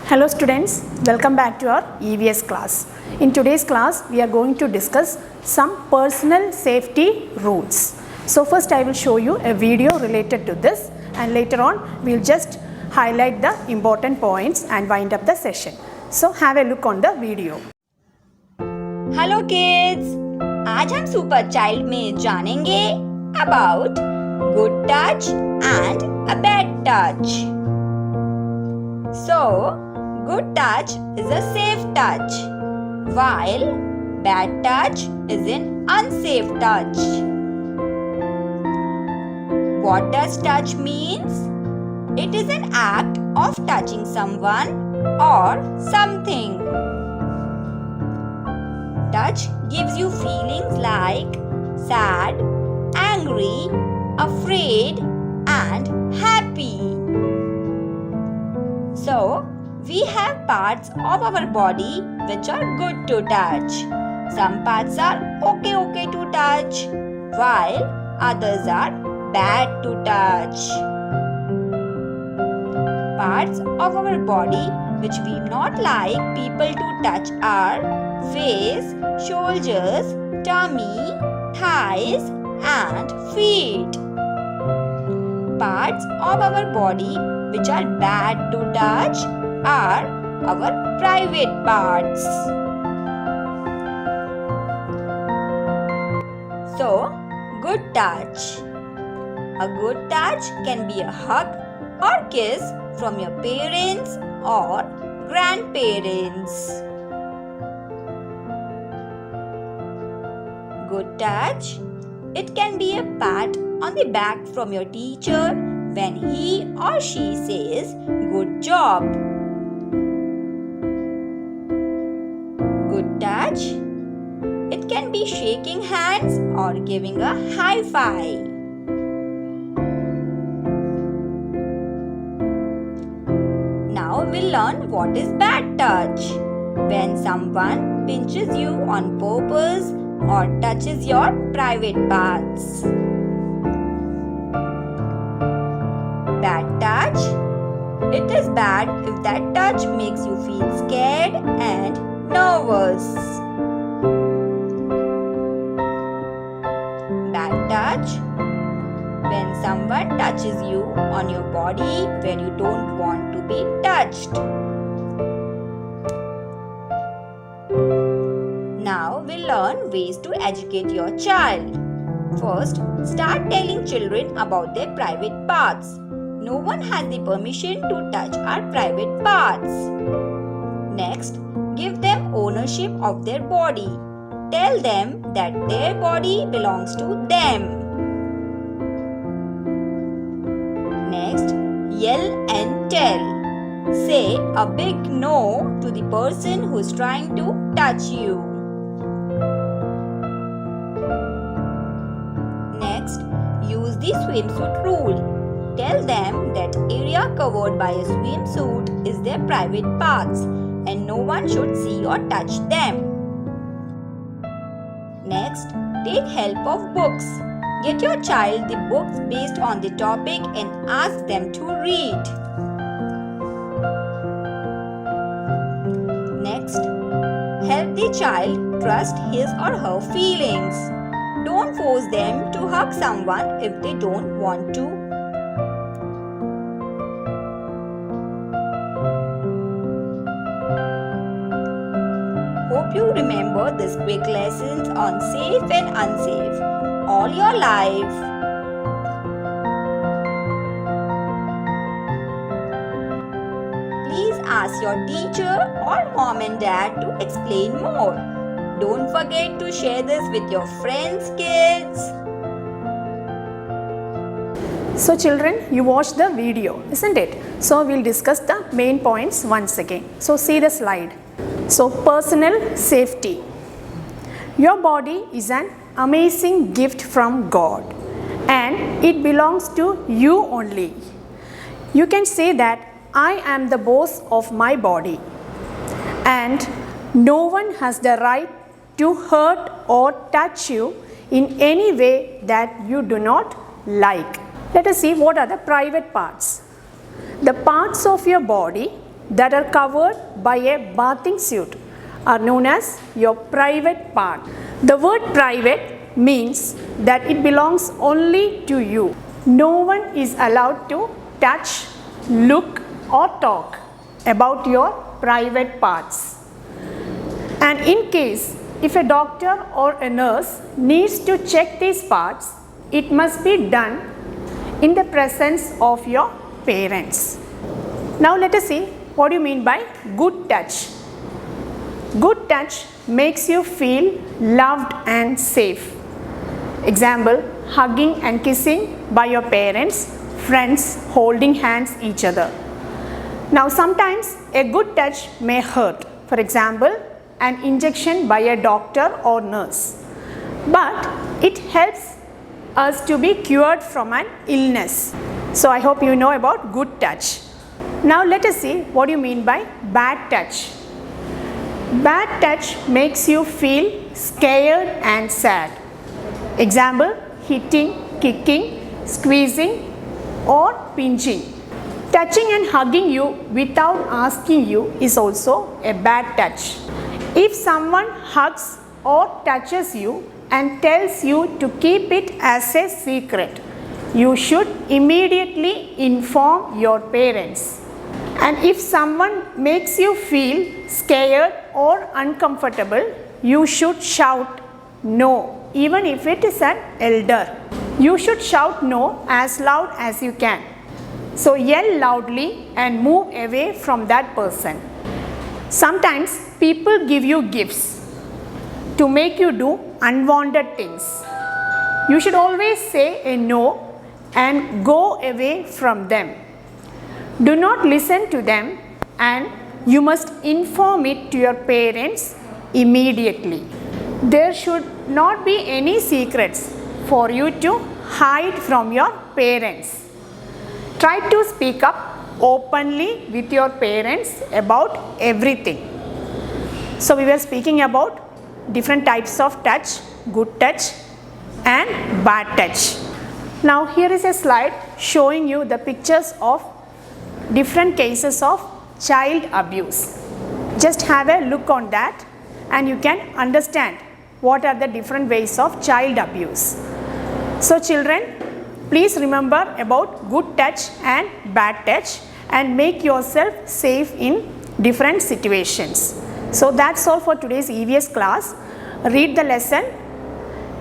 Hello students, welcome back to our EVS class. In today's class, we are going to discuss some personal safety rules. So first I will show you a video related to this, and later on we will just highlight the important points and wind up the session. So have a look on the video. Hello kids, आज हम super child में जानेंगे about good touch and a bad touch. So, good touch is a safe touch, while bad touch is an unsafe touch. What does touch means? It is an act of touching someone or something. Touch gives you feelings like sad, angry, afraid, and happy. So, we have parts of our body which are good to touch. Some parts are okay to touch, while others are bad to touch. Parts of our body which we not like people to touch are face, shoulders, tummy, thighs, and feet. Parts of our body which are bad to touch are our private parts. So, good touch. A good touch can be a hug or kiss from your parents or grandparents. Good touch. It can be a pat on the back from your teacher when he or she says, "Good job." Good touch. It can be shaking hands or giving a high five. Now we'll learn what is bad touch. When someone pinches you on purpose or touches your private parts. Bad touch. It is bad if that touch makes you feel scared and nervous. Bad touch. When someone touches you on your body where you don't want to be touched. Now we'll learn ways to educate your child. First, start telling children about their private parts. No one has the permission to touch our private parts. Next, give them ownership of their body. Tell them that their body belongs to them. Next, yell and tell. Say a big no to the person who is trying to touch you. Next, use the swimsuit rule. Tell them that area covered by a swimsuit is their private parts and no one should see or touch them. Next, take help of books. Get your child the books based on the topic and ask them to read. Next, help the child trust his or her feelings. Don't force them to hug someone if they don't want to. Hope you remember these quick lessons on safe and unsafe all your life. Please ask your teacher or mom and dad to explain more. Don't forget to share this with your friends, kids. So children, you watched the video, isn't it? So we'll discuss the main points once again. So see the slide. So personal safety. Your body is an amazing gift from God and it belongs to you only. You can say that I am the boss of my body and no one has the right to hurt or touch you in any way that you do not like. Let us see what are the private parts. The parts of your body that are covered by a bathing suit are known as your private part. The word private means that it belongs only to you. No one is allowed to touch, look or talk about your private parts. And in case if a doctor or a nurse needs to check these parts, it must be done in the presence of your parents. Now let us see what you mean by good touch. Good touch makes you feel loved and safe. Example, hugging and kissing by your parents, friends holding hands each other. Now sometimes a good touch may hurt. For example, an injection by a doctor or nurse. But it helps us to be cured from an illness. So I hope you know about good touch. Now let us see what you mean by bad touch. Bad touch makes you feel scared and sad. Example, hitting, kicking, squeezing or pinching. Touching and hugging you without asking you is also a bad touch. If someone hugs or touches you and tells you to keep it as a secret, you should immediately inform your parents. And if someone makes you feel scared or uncomfortable, you should shout no, even if it is an elder. You should shout no as loud as you can. So yell loudly and move away from that person. Sometimes people give you gifts to make you do unwanted things. You should always say a no and go away from them. Do not listen to them and you must inform it to your parents immediately. There should not be any secrets for you to hide from your parents. Try to speak up openly with your parents about everything. So we were speaking about different types of touch, good touch and bad touch. Now here is a slide showing you the pictures of different cases of child abuse. Just have a look on that and you can understand what are the different ways of child abuse. So children, please remember about good touch and bad touch and make yourself safe in different situations. So that's all for today's EVS class. Read the lesson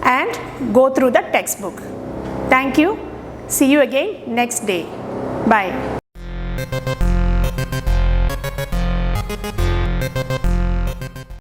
and go through the textbook. Thank you. See you again next day. Bye.